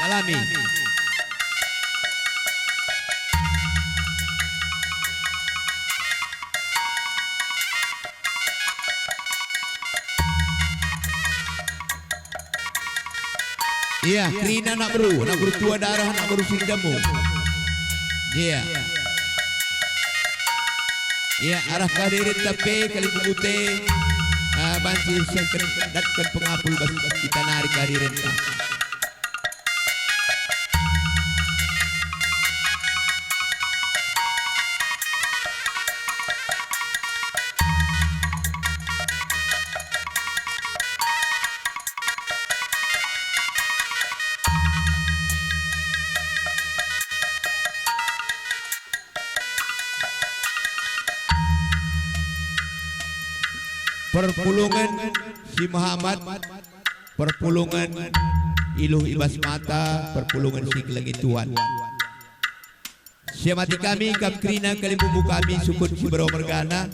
Salami. Iya, Krina nak bertua darah, nak berusin jamu. Iya. Iya, arah kadirin tapi kali putih. Banci sengken datkan pengapul bas kita narik kadirin. Perpulungan si Muhammad, perpulungan Iluh Ibas Mata, perpulungan si Kelengit Tuhan. Siamati kami kap Krina kali bumbu kami sukut si Bro Mergana.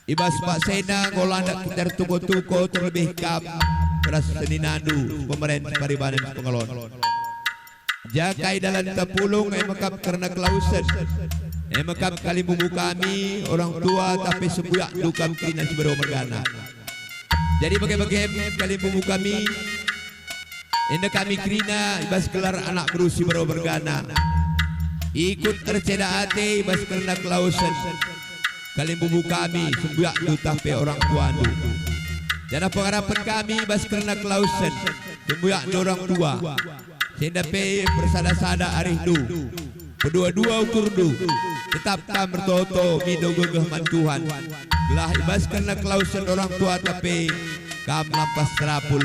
Ibas Pak Sena ngolanda kita tuko-tuko terlebih kap beras seninandu pemerintah paribanan pengelon. Jakai dalam tepulung emakap karena kelausan. Emakap kali bumbu kami orang tua tapi sebuyak dukam Krina si Bro Mergana. Jadi bagai-bagai kali bumbu kami ini kami Krina ibas gelar anak bro si Bro Mergana. Ikut terceda hati ibas karena kelausan. Kali bumbu kami sebuyak du tapi orang tua du. Dan apa harapan kami ibas karena kelausan sebuyak orang tua. Sehingga bersada-sada arih du. Berdua-dua ukur du. Tetap kam bertoto mido gegeh man Tuhan. Gelah ibas karena kelausan orang tua tapi kam lampas terapul.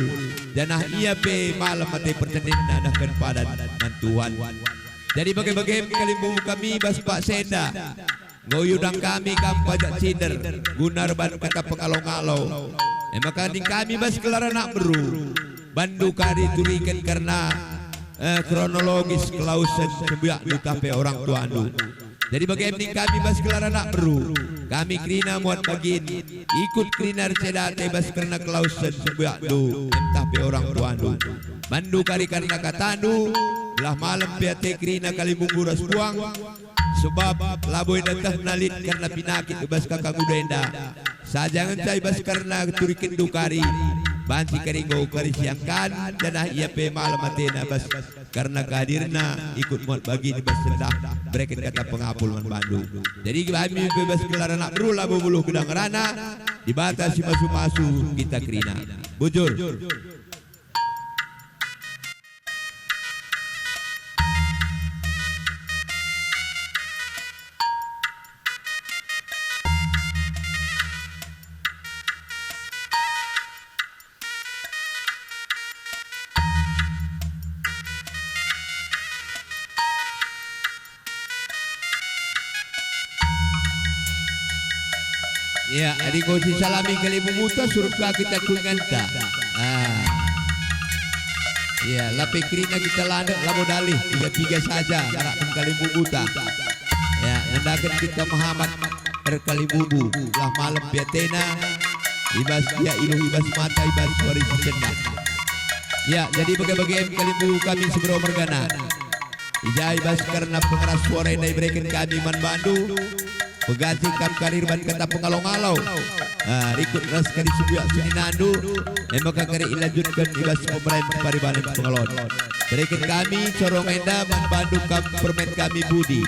Janah ia pe malam mati pertandingan nadahkan padan man Tuhan. Jadi bagai-bagai kali bumbu kami ibas Pak Senda. Ngoyudang kami kam pajak cider. Gunar ban kata pengalong-along. Maka kami ibas gelar anak beru. Bandu kari turikan karena kronologis kelausan sebuyak du kape orang tua andu. Jadi bagaimana kami bas gelar anak beru. Kami Krina muat bagin ikut Krina recedate bas karena kelausan sebuyak du tapi orang tua andu. Bandu kari karena katandu lah malam piate Krina kali bungguras buang. Sebab laboy datah nalit karena pinakit bas kakak udenda. Sajangan cai bas karena turikin dukari. Banci keringo kari siangkan dan ia pe malam matena bas karena kadirna ikut muat bagi di bas sendak bereket kata pengapul man Bandung. Jadi kami bebas gelar anak bro labu buluh gedang rana dibatasi masu-masu kita Krina. Bujur. Ya, adik si salami kali memuta surga kita kunganta. Ya, lape Krina kita landak labo dalih tiga saja harapkan kali memuta. Ya, nandakan kita Muhammad kali bubu lah malam piatena ibas dia Iluh Ibas Mata ibas waris sendak. Ya, jadi bagai-bagai kali bubu kami si Bro Mergana. Ija ibas karena pengeras suara yang diberikan kami man Bandung. Pengganti kam karir ban kata pengalau-ngalau. Rikut ras kari subuyak seninandu. Maka kari ilanjutkan ibas pemerintah paribanan pengalon. Berikan kami corong enda man Bandung kam permen kami budi.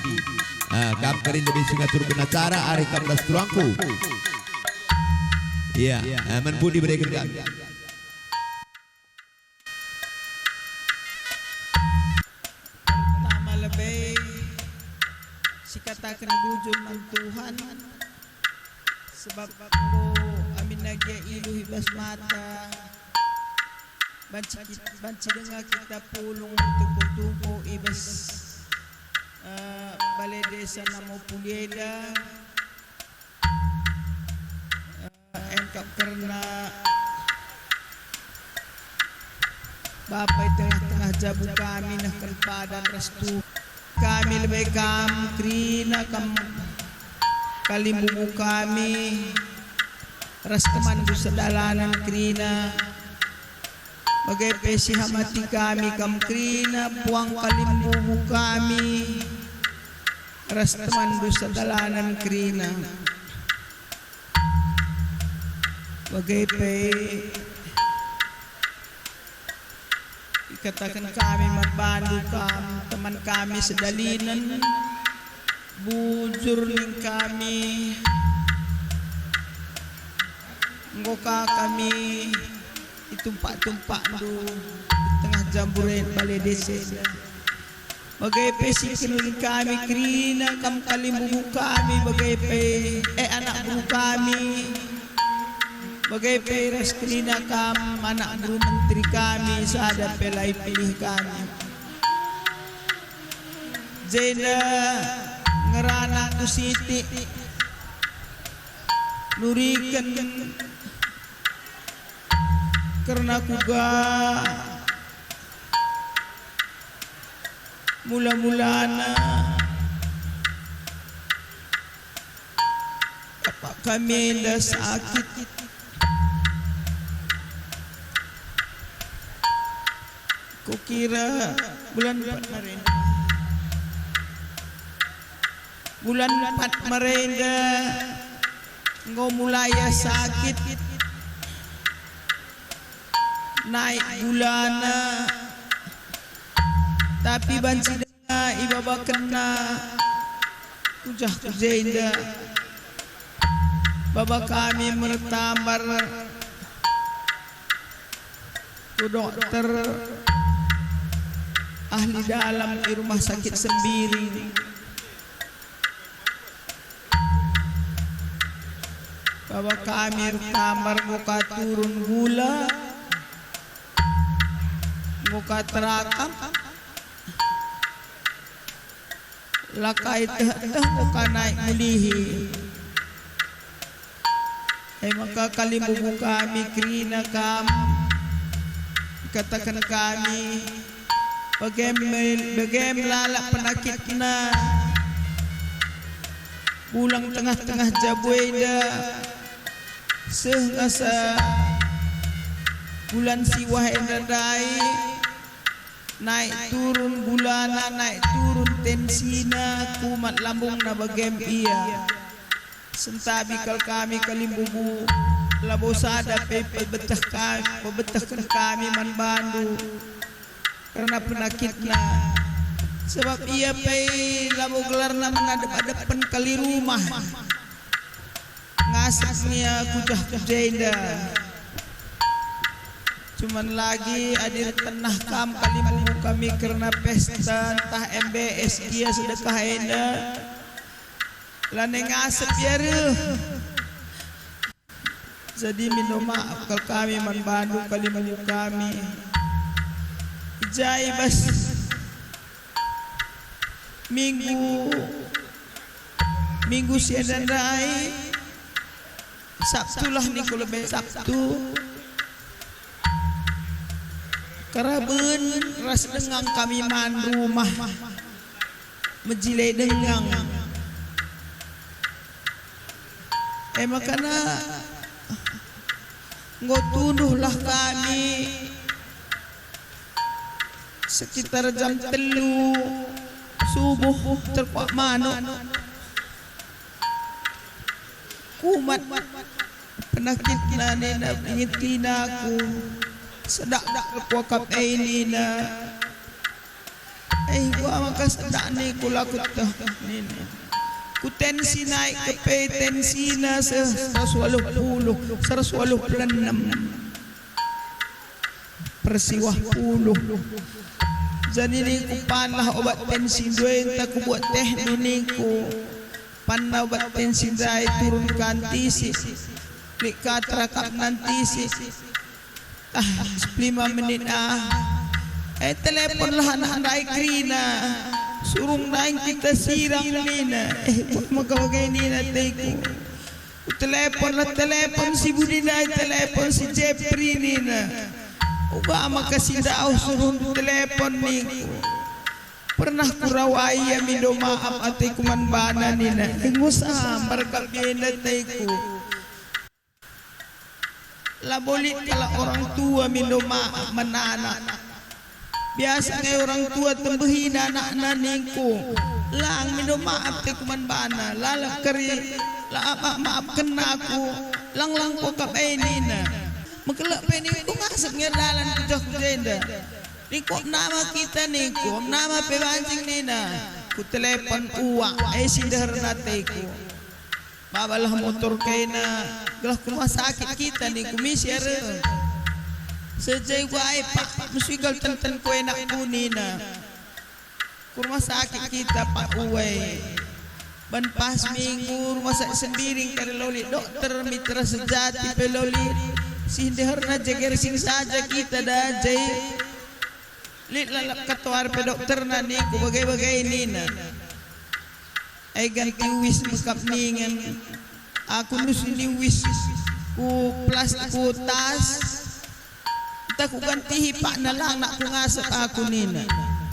Kam kari lebih singatur benacara ari kam ras turangku. Iya, man budi berikan kami. Pertama lebih sikatakan bujur man Tuhan sebab ko amin nagya Iluh Ibas Mata banci dengar kita pulung tuko-tuko ibas balai desa Namo Pulieda engkap karena Bapak tengah-tengah jabu kami nak padan restu kami lebih kam Krina kam kalimbumu kami ras kemandu sedalanan Krina Bagai pesi hamati kami kam krina buang kalimbubu kami ras temandu sa dalanan krina. Bagai pe ikatakan kami magbandu kami teman kami sedalinan bujur ning kami ngoka kami itumpak-tumpak du tengah jamburen balai desa. Bagai pe sikin kami krina kam kalimbubu kami bagai pe anak buru kami bagai pe ras krina kam anak buru menteri kami sada pelai pilih kami jena ngerana ku siti nurikan karena kuga mula-mulana apa kami dah sakit ku kira bulan 4 merenda bulan 4 merenda engkau mulai sakit naik gulana tapi banci dengar ibaba kena kujah kujenda baba kami mertambar ku dokter ahli dalam di rumah sakit Sembiring. Baba kami tambar muka turun gula muka terakam lakai teh muka naik mulihi maka kalimbubu kami krina kam katakan kami bagaimana lalak penakitna pulang tengah-tengah jabueda sehingga bulan siwah endadai naik turun bulana naik turun tensina kumat lambung na bagem iya sentabi kal kami kalimbubu labo sada pepe betahkan kami man bandu karena penakitna sebab ia pe labo gelarna menadap-adapan kali rumah ngasasnya kujah kujenda cuman lagi adir tenah kam kalimbubu kami karena pesta entah MBS dia sedekah enda lane ngasep ya jadi minta maaf kalau kami membantu kalimbubu kami jai bas minggu siang rai Sabtu lah ni kalau Sabtu keraben ras dengang kami man rumah menjilai dengang makana ngotunduhlah kami sekitar jam 3 subuh terkuat mano kumat penakit na nina pengitina ku sedak kuakap ini na gua maka sedak ni kulakut nina ku tensi naik ke pe tensi na 180 persiwah puluh jadi ni ku panlah obat tensi dua tak ku buat teh ni ku panah obat tensi dai turunkan tisi klik katrakap nanti si 5 menit telepon lah anak naik krina surung naik kita sirang nina magawagay nina teko telepon si Budina telepon si Jeffrey nina uga makasih daw surung telepon niku pernah kurawaya mindo maaf ati kuman bana nina ngusa markabina teko lah boleh kalau orang tua minum maaf menanak. Biasa ngay orang tua tembehin anak naniku lang minum maaf te kuman bana lala keri la maaf kena aku lang ko kapainina magkelak pa niku ngasap ngiralan ko jok jenda niku nama kita niku nama pewancing nina ku telepon uwa ay sindar nateku babalah motor kay na gelah rumah sakit kita niku misyar sejai gua ay pak musigal tenten ko enak kunina ku rumah sakit kita pak uwe ban pas minggu rumah sakit sendiri kari loli dokter mitra sejati peloli sindeharna jager sing saja kita dah jai lit lalap katuar pe dokter na niku bagai-bagai nina ay ganti wis makap ningan aku nus ni wis ku plastik ku tas ku ganti hipak na lang nak ku ngasap aku nina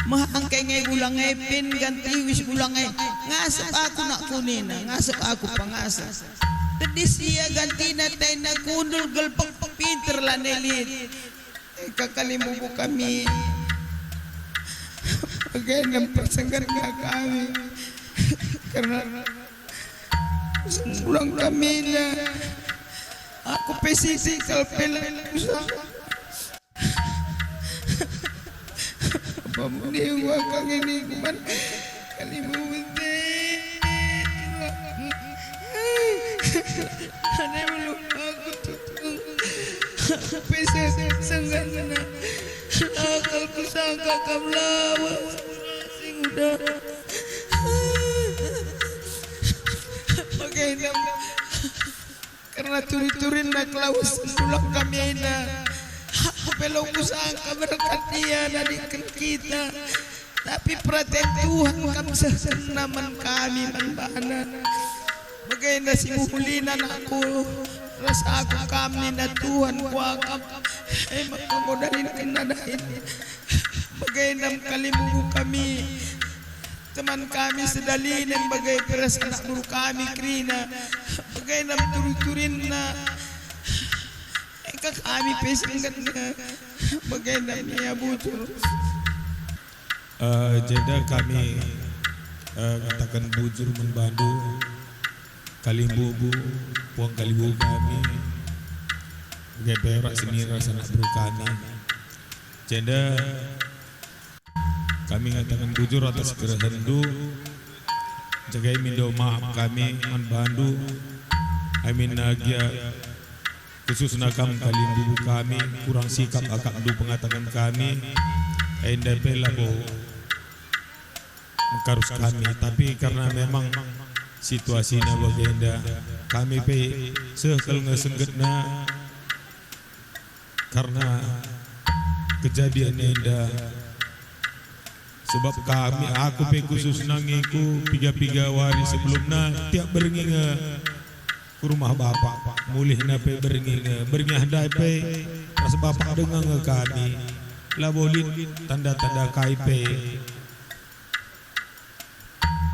mahangkay ngay gulang ngay pin ganti wis gulang ngay ngasap aku nak ku nina ngasap aku pangasap tadi siya ganti na tayo na kundul galpang pinter lah nelit kakalimubo kami bagay ng persanggar nga kami karena ulang kami na ako physical pelang pamuniwa kang ini kuman kalimutin ano mo ako tutong pesa sanggan na akal ko sa kakamlawa sing udah magandang karena turi-turin na klaus ulang kami na pelong usang kaberkat dia nadikan kita tapi perhatian Tuhan kami sesenaman kami manbahanan bagaimana si muhulinan aku rasa aku kami na Tuhan kuakap makamodalin kinadahin bagaimana kalimubu kami teman kami sedalinin bagai peras anak buru kami krina bagaimana turi-turin na kami pesingkat na bagaimana niya bujur jeda kami katakan bujur membantu kalimbubu puang kalimbubu kami geberak sini rasa nak bro kami jeda kami katakan bujur atas kerendu jagai mindo maaf kami membantu amin nagia khusus nakam kalimbubu kami kurang sikap akak du pengatakan kami NDP labo mengkarus kami tapi karena memang situasinya bagenda kami pe sekal ngesenggetna karena kejadian enda sebab kami aku pe khusus nangiku piga-piga hari sebelumnya tiap berengi ke rumah bapak mulih nape berengi handai pe pas bapak dengar kami labolin tanda-tanda KIP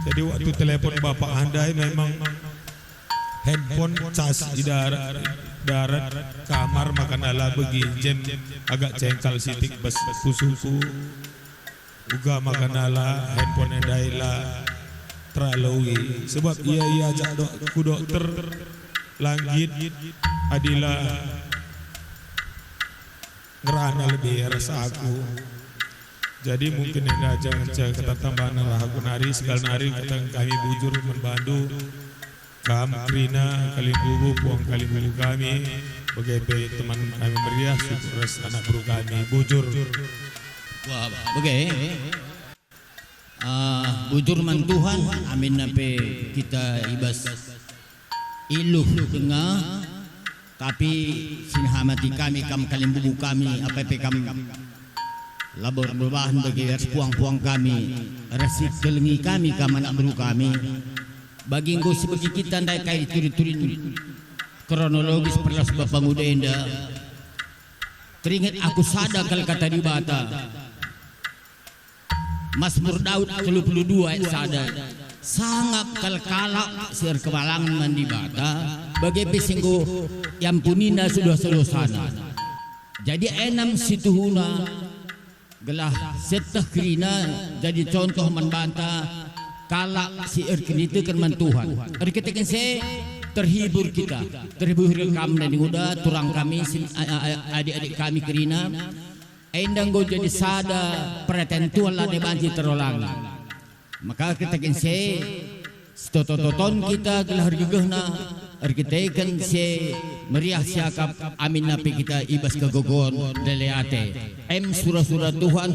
jadi waktu telepon bapak handai memang handphone cas di darat kamar makan ala begi jam agak cengkal sitik bas pusuku uga makan ala handphone handai lah terlalu sebab ia ajak ku dokter langit adilah ngerana lebih rasa aku jadi mungkin ada jangan kata tambahan aku nari segala nari kata kami bujur membantu kam krina kalimbubu puang kalimbubu kami bagai teman kami meriah sukses anak bro kami bujur wah bagai bujur man Tuhan amin nape kita ibas iluh tengah tapi sinhamati kami kam kalimbubu kami apa kam labor berbahan bagi puang-puang kami rasid kelengi kami kam anak bro kami bagi engkau sebagai kita ndai kai turi-turin kronologis perlas bapak muda enda teringat aku sadar kal kata di bata Mazmur Daud 32 ayat sadar sangat kalkalak sir kebalangan mandi bata bagi pesinggo yang punina sudah selesana. Jadi enam situhuna gelah setah kerina jadi contoh membanta kalak si erkenita kerman Tuhan. Erketakan saya terhibur kita, terhibur kami dan udah turang kami adik-adik kami kerina. Endang go jadi sada pretentuan lah banci terolangi. Maka kita kense stototon kita gelah hargegehna arkitekan se meriah siakap amin napi kita ibas kegogon deleate surah-surah Tuhan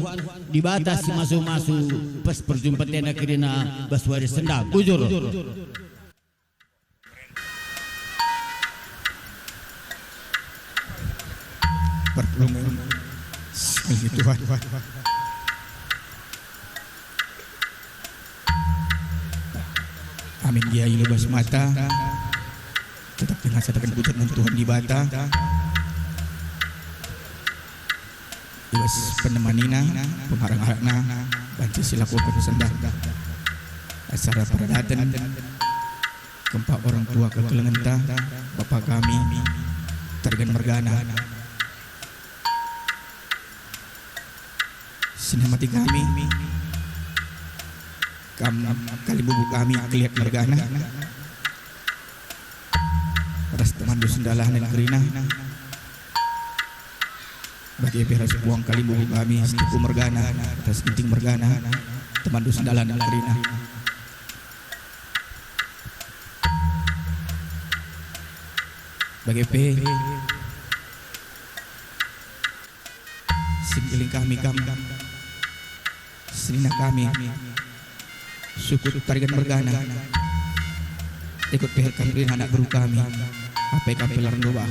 dibatasi masuk-masuk pas perjumpaan tenda kirina baswari senda bujur Pertolongan Tuhan. Amin dia ilubas mata tetap dengan satakan pucat dan Tuhan di bata ibas penemanina pengharang-harangna banci silakukan sendak acara peradatan keempat orang tua kekelengenta Bapak kami Targan Mergana sinamati kami kali bubuk kami kelihat Mergana atas teman sendalah dan kerina bagi beres buang kali bubuk kami setipu Mergana atas inting Mergana teman sendalah dan kerina bagi singgiling kami senina kami suku Targan Mergana ikut pihak kami anak baru kami apa yang kami larang doa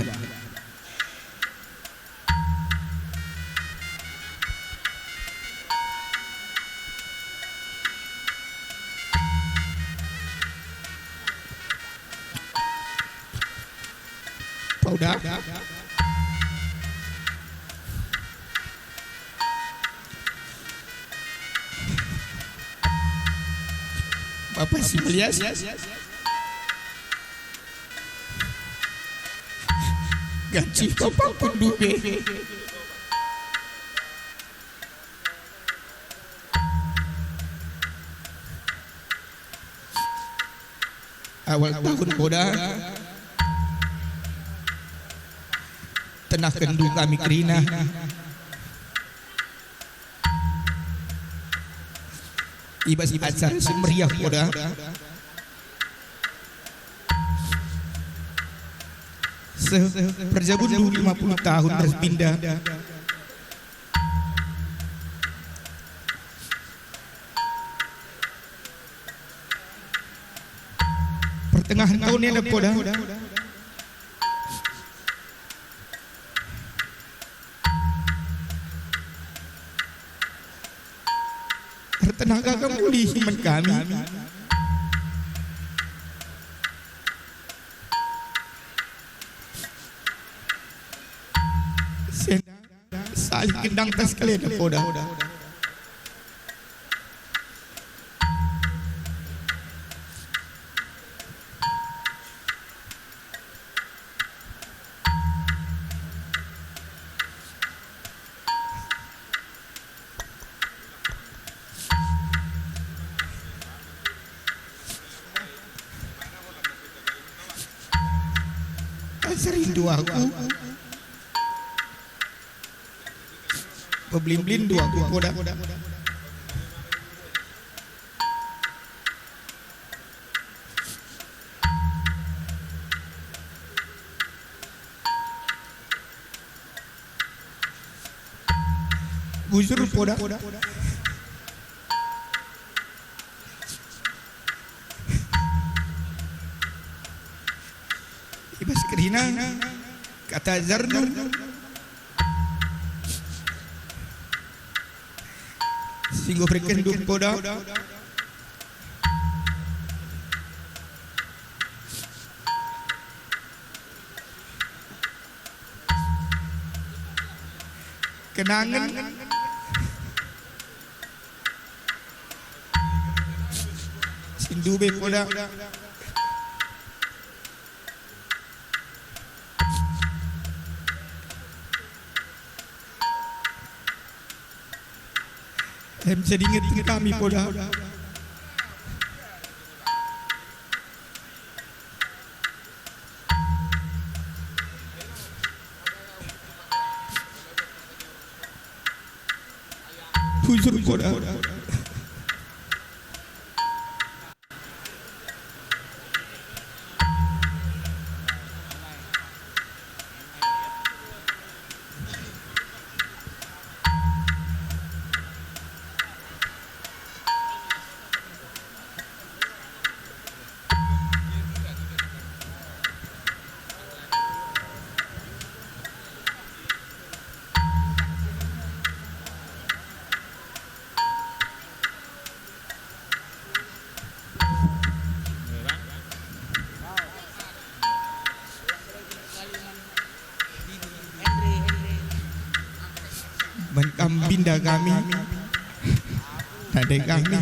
Pauda Bapak si Melias gaji Bapak pun dube awal tahun boda tenah kendung kami kerina ibas acara semeriah boda Perjabundu 50 tahun berpindah pertengahan tahun ini ada poda tenaga kembali himan kami saling kendang tas kalian poda serindu aku Pebelin-belin dua aku poda bujur poda ibas kerina kata Zarnu singgo berkendung poda kenangan Sindube poda. Bisa diingetin kami poda. Bujur poda. Binda kami, adek kami,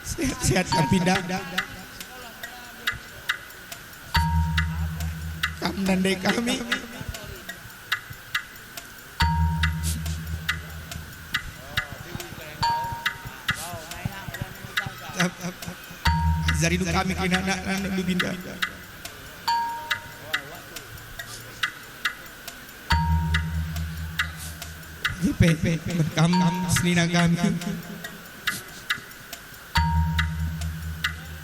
sehat-sehat binda, kami dan dek kami, ajarin kami kena anak-anak binda. Berkam senina kami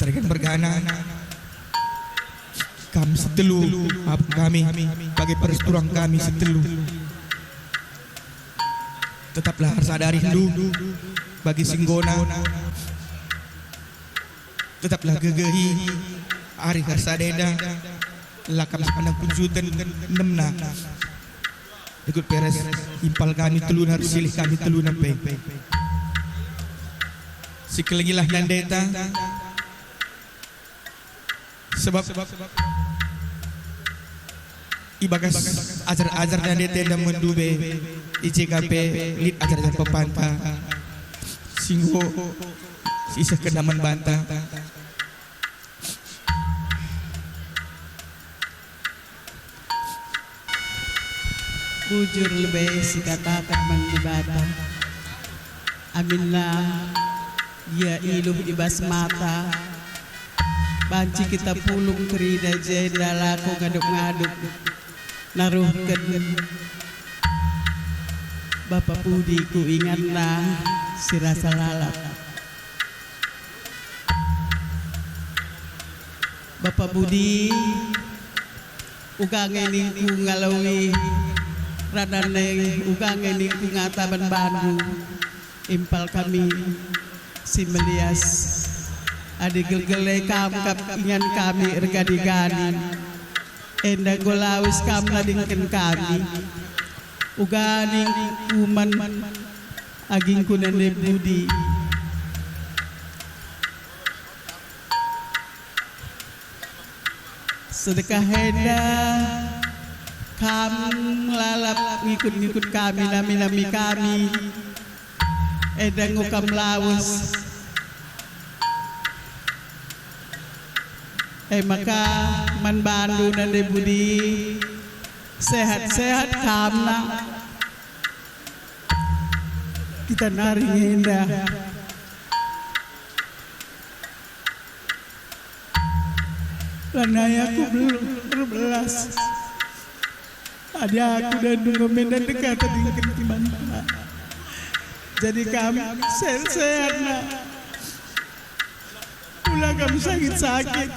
tarikan bergana kami setelu apa kami bagi perseturang kami setelu tetaplah sadari rindu bagi singgona tetaplah gegehi ari harsadeda lakam sepandang kunjutan nemna ikut peres impal kami telunar silih kami telunar pe sikelengilah nandeta sebab ibagas ajar-ajar nandeta dan mendube ICKP lid ajar-ajar pepanta singgo sisa kendaman bantah bujur lebih si katakan mandibata aminlah ya iluh ibas mata banci kita pulung kerida jenda laku ngaduk-ngaduk naruhkan Bapak Budi ku ingatlah si rasa lalap Bapak Budi ugang ini ku ngalawi Rananeng ugang ini ku ngataban Bandung impal kami si Melias adik gelgele kamkap ingan kami ergadi-gadi enda golawis kam ladingken kami uganing kuman aging kunane Budi sedekah henda kam lalap ngikut-ngikut kami nami-nami kami edang ngukam lawus maka man bandu nande Budi sehat-sehat kamna kita nari indah lanai aku belum berbelas ada aku dan dungomen dan dekat dengan gimana jadi kami sehat nak pulang kami sakit-sakit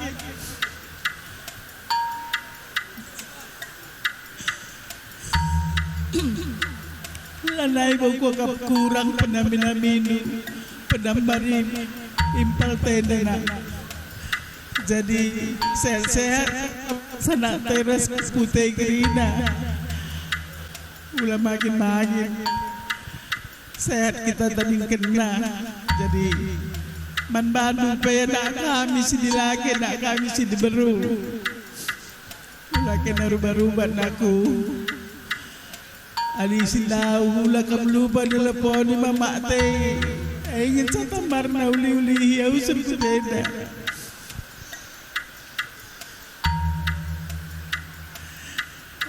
lanai boko kap kurang penamina-minu penambarin impal tenda jadi sehat-sehat sana teras putih gerina ulah makin sehat kita tadi kena jadi man Bandung pe nak kami sini lagi nak kami sini beru ulah kena rubah-rubah naku ali sindau ulah kam lupa telepon mama teh ingin satambar na uli-uli ya usap sepeda.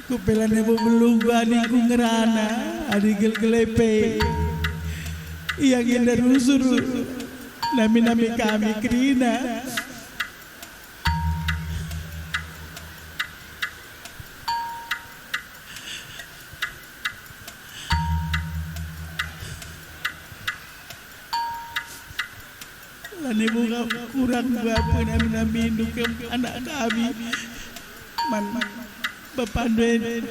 Aku pelan ibu belum bani ku ngerana, adi gel-gelepe. Yang indah rusur, nami-nami kami kerina. Lani buka kurang berapa nami-nami induk anak kami. Man Bapanduin.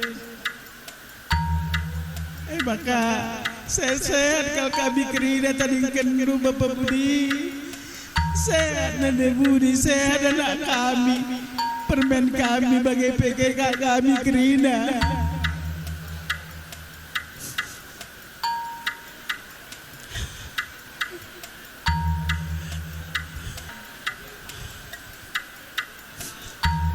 Maka sehat kalau kami kerina tadingkan rumah Bapak Budi. Sehat Nade Budi, sehat anak kami. Permen kami bagai PKK kami kerina.